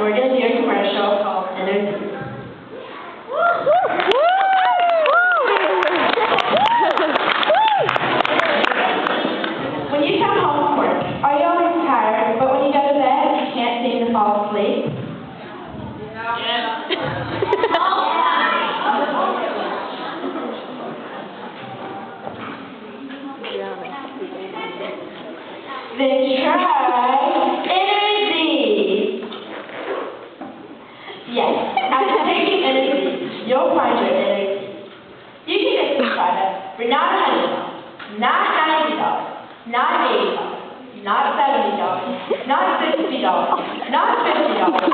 we're going to do a commercial called Energy. When you come home from work, are you always tired, but when you go to bed, you can't seem to fall asleep? Then try Energy. Yes, after taking Energy, you'll find your energy. You can get this product for not $100, not $90, not $80, not $70, not $60, not $50,